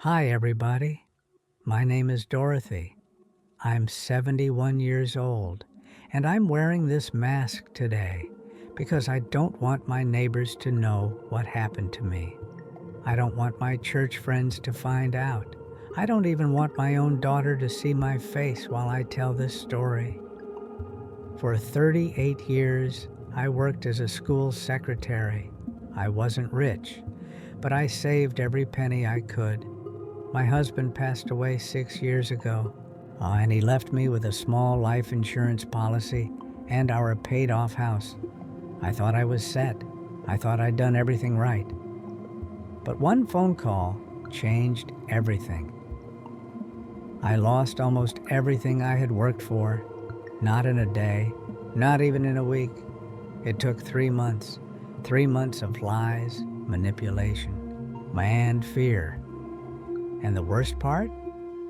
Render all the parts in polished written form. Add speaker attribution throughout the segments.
Speaker 1: Hi, everybody. My name is Dorothy. I'm 71 years old, and I'm wearing this mask today because I don't want my neighbors to know what happened to me. I don't want my church friends to find out. I don't even want my own daughter to see my face while I tell this story. For 38 years, I worked as a school secretary. I wasn't rich, but I saved every penny I could. My husband passed away 6 years ago, and he left me with a small life insurance policy and our paid-off house. I thought I was set. I thought I'd done everything right. But one phone call changed everything. I lost almost everything I had worked for, not in a day, not even in a week. It took 3 months, 3 months of lies, manipulation, and fear. And the worst part?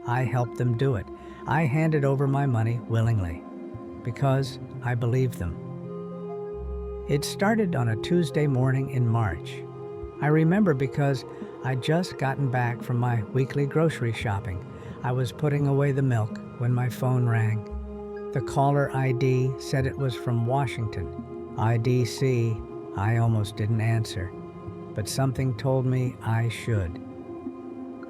Speaker 1: I helped them do it. I handed over my money willingly because I believed them. It started on a Tuesday morning in March. I remember because I'd just gotten back from my weekly grocery shopping. I was putting away the milk when my phone rang. The caller ID said it was from Washington. IDC, I almost didn't answer, but something told me I should.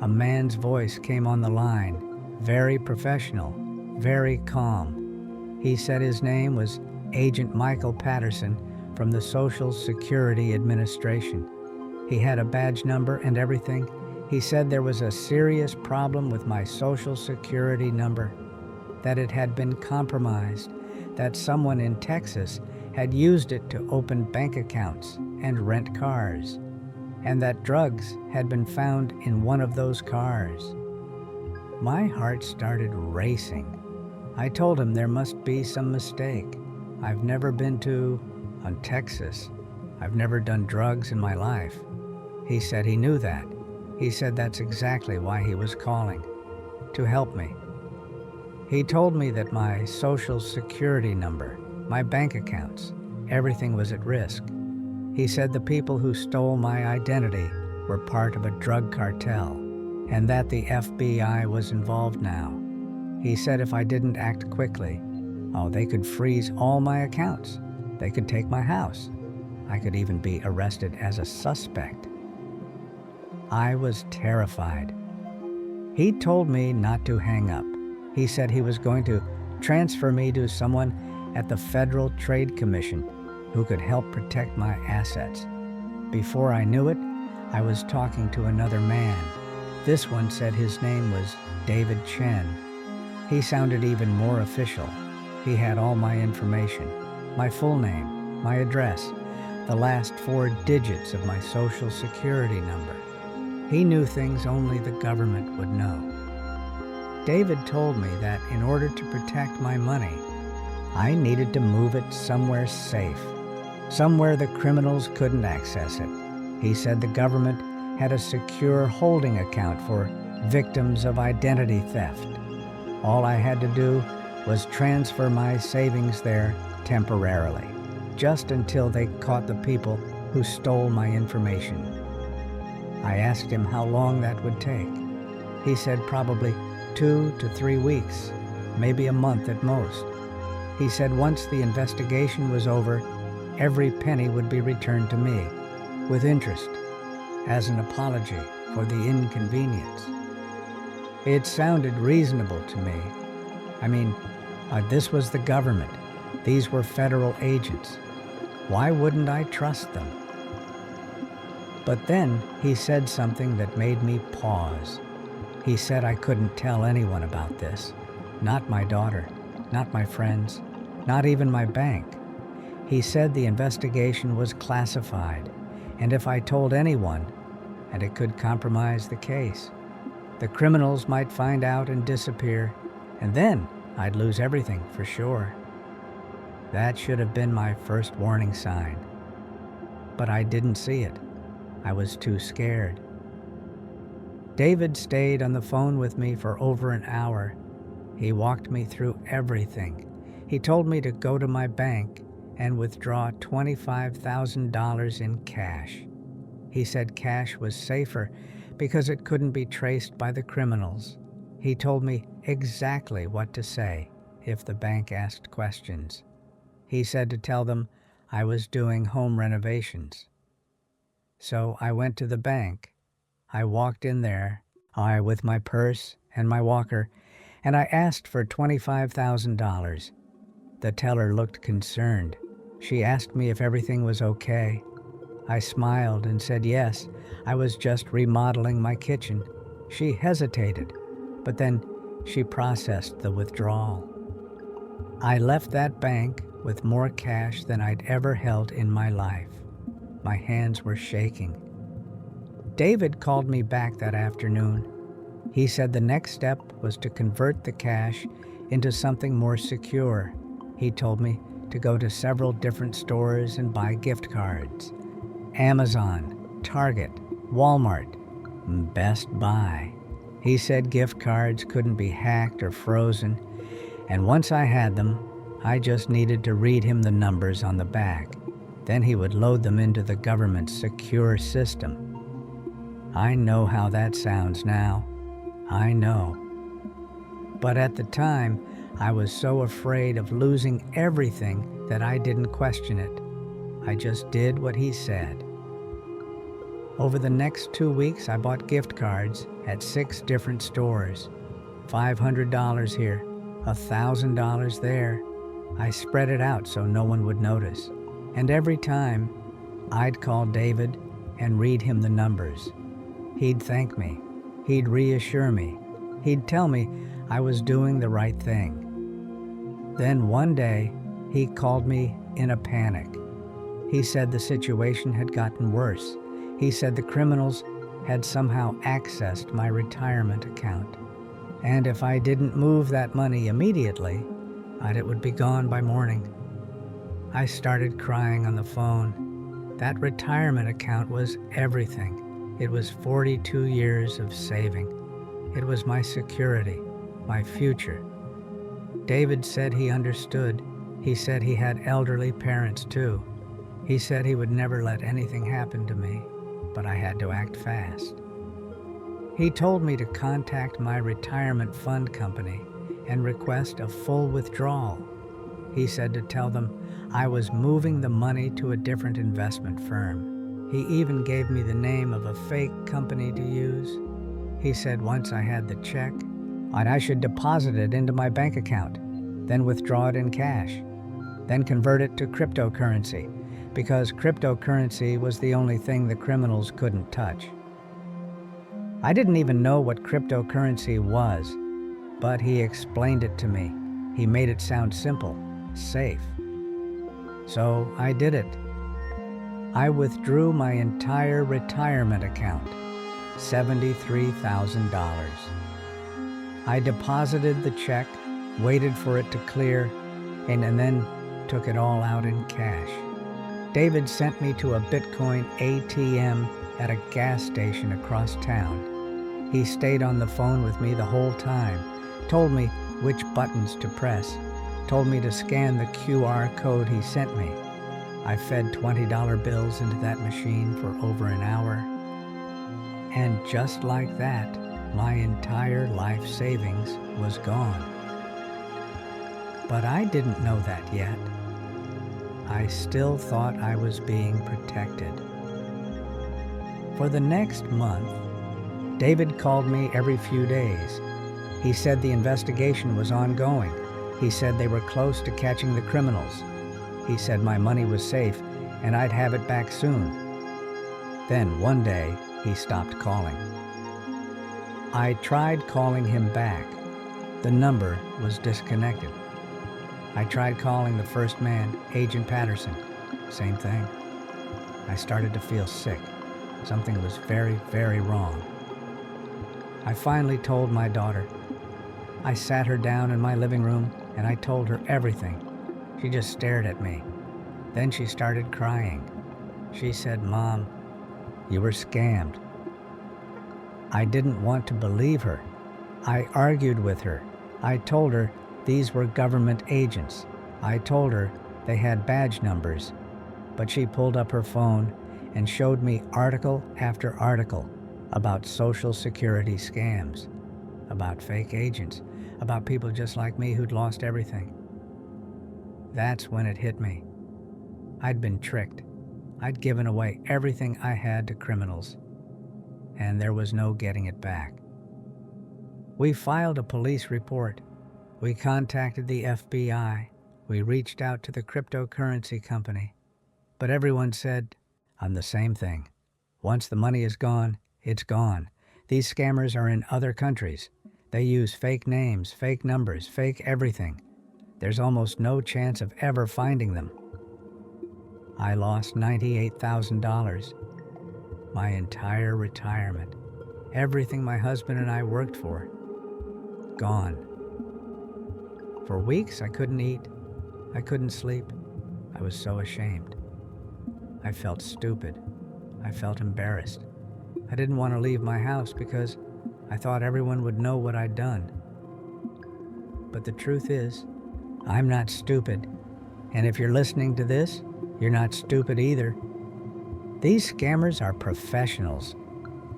Speaker 1: A man's voice came on the line, very professional, very calm. He said his name was Agent Michael Patterson from the Social Security Administration. He had a badge number and everything. He said there was a serious problem with my Social Security number, that it had been compromised, that someone in Texas had used it to open bank accounts and rent cars, and that drugs had been found in one of those cars. My heart started racing. I told him there must be some mistake. I've never been to Texas. I've never done drugs in my life. He said he knew that. He said that's exactly why he was calling, to help me. He told me that my Social Security number, my bank accounts, everything was at risk. He said the people who stole my identity were part of a drug cartel and that the FBI was involved now. He said if I didn't act quickly, they could freeze all my accounts. They could take my house. I could even be arrested as a suspect. I was terrified. He told me not to hang up. He said he was going to transfer me to someone at the Federal Trade Commission who could help protect my assets. Before I knew it, I was talking to another man. This one said his name was David Chen. He sounded even more official. He had all my information, my full name, my address, the last 4 digits of my Social Security number. He knew things only the government would know. David told me that in order to protect my money, I needed to move it somewhere safe, somewhere the criminals couldn't access it. He said the government had a secure holding account for victims of identity theft. All I had to do was transfer my savings there temporarily, just until they caught the people who stole my information. I asked him how long that would take. He said probably 2 to 3 weeks, maybe a month at most. He said once the investigation was over, every penny would be returned to me, with interest, as an apology for the inconvenience. It sounded reasonable to me. I mean, this was the government. These were federal agents. Why wouldn't I trust them? But then he said something that made me pause. He said I couldn't tell anyone about this, not my daughter, not my friends, not even my bank. He said the investigation was classified, and if I told anyone, and it could compromise the case, the criminals might find out and disappear, and then I'd lose everything for sure. That should have been my first warning sign. But I didn't see it. I was too scared. David stayed on the phone with me for over an hour. He walked me through everything. He told me to go to my bank and withdraw $25,000 in cash. He said cash was safer because it couldn't be traced by the criminals. He told me exactly what to say if the bank asked questions. He said to tell them I was doing home renovations. So I went to the bank. I walked in there, with my purse and my walker, and I asked for $25,000. The teller looked concerned. She asked me if everything was okay. I smiled and said yes, I was just remodeling my kitchen. She hesitated, but then she processed the withdrawal. I left that bank with more cash than I'd ever held in my life. My hands were shaking. David called me back that afternoon. He said the next step was to convert the cash into something more secure. He told me to go to several different stores and buy gift cards. Amazon, Target, Walmart, Best Buy. He said gift cards couldn't be hacked or frozen, and once I had them, I just needed to read him the numbers on the back. Then he would load them into the government's secure system. I know how that sounds now. I know. But at the time, I was so afraid of losing everything that I didn't question it. I just did what he said. Over the next 2 weeks, I bought gift cards at 6 different stores. $500 here, $1,000 there. I spread it out so no one would notice. And every time, I'd call David and read him the numbers. He'd thank me. He'd reassure me. He'd tell me I was doing the right thing. Then one day, he called me in a panic. He said the situation had gotten worse. He said the criminals had somehow accessed my retirement account. And if I didn't move that money immediately, it would be gone by morning. I started crying on the phone. That retirement account was everything. It was 42 years of saving. It was my security, my future. David said he understood. He said he had elderly parents too. He said he would never let anything happen to me, but I had to act fast. He told me to contact my retirement fund company and request a full withdrawal. He said to tell them I was moving the money to a different investment firm. He even gave me the name of a fake company to use. He said once I had the check, I should deposit it into my bank account, then withdraw it in cash, then convert it to cryptocurrency, because cryptocurrency was the only thing the criminals couldn't touch. I didn't even know what cryptocurrency was, but he explained it to me. He made it sound simple, safe. So I did it. I withdrew my entire retirement account, $73,000. I deposited the check, waited for it to clear, and then took it all out in cash. David sent me to a Bitcoin ATM at a gas station across town. He stayed on the phone with me the whole time, told me which buttons to press, told me to scan the QR code he sent me. I fed $20 bills into that machine for over an hour. And just like that, my entire life savings was gone. But I didn't know that yet. I still thought I was being protected. For the next month, David called me every few days. He said the investigation was ongoing. He said they were close to catching the criminals. He said my money was safe and I'd have it back soon. Then one day, he stopped calling. I tried calling him back. The number was disconnected. I tried calling the first man, Agent Patterson. Same thing. I started to feel sick. Something was very, very wrong. I finally told my daughter. I sat her down in my living room and I told her everything. She just stared at me. Then she started crying. She said, "Mom, you were scammed." I didn't want to believe her. I argued with her. I told her these were government agents. I told her they had badge numbers. But she pulled up her phone and showed me article after article about Social Security scams, about fake agents, about people just like me who'd lost everything. That's when it hit me. I'd been tricked. I'd given away everything I had to criminals, and there was no getting it back. We filed a police report. We contacted the FBI. We reached out to the cryptocurrency company. But everyone said, I'm the same thing. Once the money is gone, it's gone. These scammers are in other countries. They use fake names, fake numbers, fake everything. There's almost no chance of ever finding them. I lost $98,000. My entire retirement. Everything my husband and I worked for. Gone. For weeks I couldn't eat. I couldn't sleep. I was so ashamed. I felt stupid. I felt embarrassed. I didn't want to leave my house because I thought everyone would know what I'd done. But the truth is, I'm not stupid. And if you're listening to this, you're not stupid either. These scammers are professionals.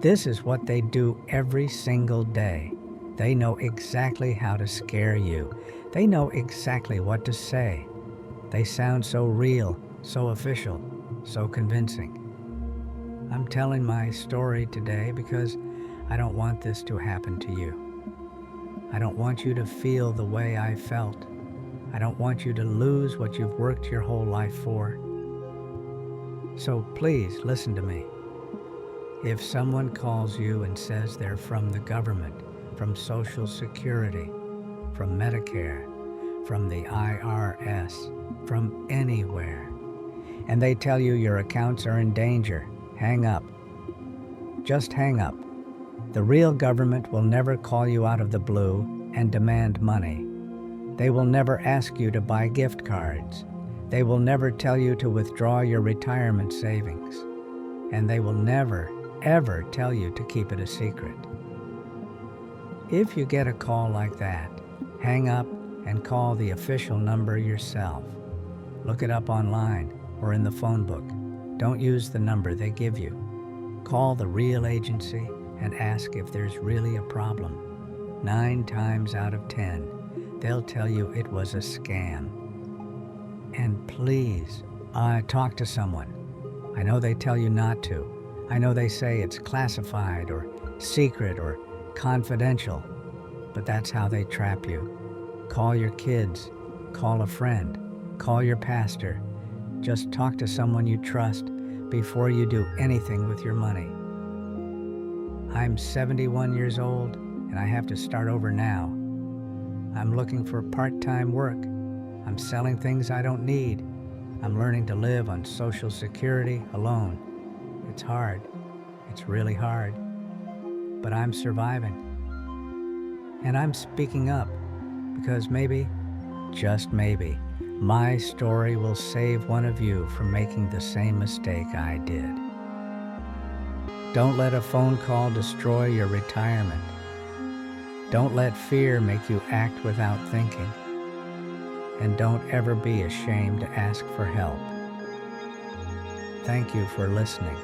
Speaker 1: This is what they do every single day. They know exactly how to scare you. They know exactly what to say. They sound so real, so official, so convincing. I'm telling my story today because I don't want this to happen to you. I don't want you to feel the way I felt. I don't want you to lose what you've worked your whole life for. So please listen to me. If someone calls you and says they're from the government, from Social Security, from Medicare, from the IRS, from anywhere, and they tell you your accounts are in danger, hang up. Just hang up. The real government will never call you out of the blue and demand money. They will never ask you to buy gift cards. They will never tell you to withdraw your retirement savings. And they will never, ever tell you to keep it a secret. If you get a call like that, hang up and call the official number yourself. Look it up online or in the phone book. Don't use the number they give you. Call the real agency and ask if there's really a problem. 9 times out of 10, they'll tell you it was a scam. And please, talk to someone. I know they tell you not to. I know they say it's classified or secret or confidential, but that's how they trap you. Call your kids, call a friend, call your pastor. Just talk to someone you trust before you do anything with your money. I'm 71 years old and I have to start over now. I'm looking for part-time work. I'm selling things I don't need. I'm learning to live on Social Security alone. It's hard. It's really hard. But I'm surviving. And I'm speaking up because maybe, just maybe, my story will save one of you from making the same mistake I did. Don't let a phone call destroy your retirement. Don't let fear make you act without thinking. And don't ever be ashamed to ask for help. Thank you for listening.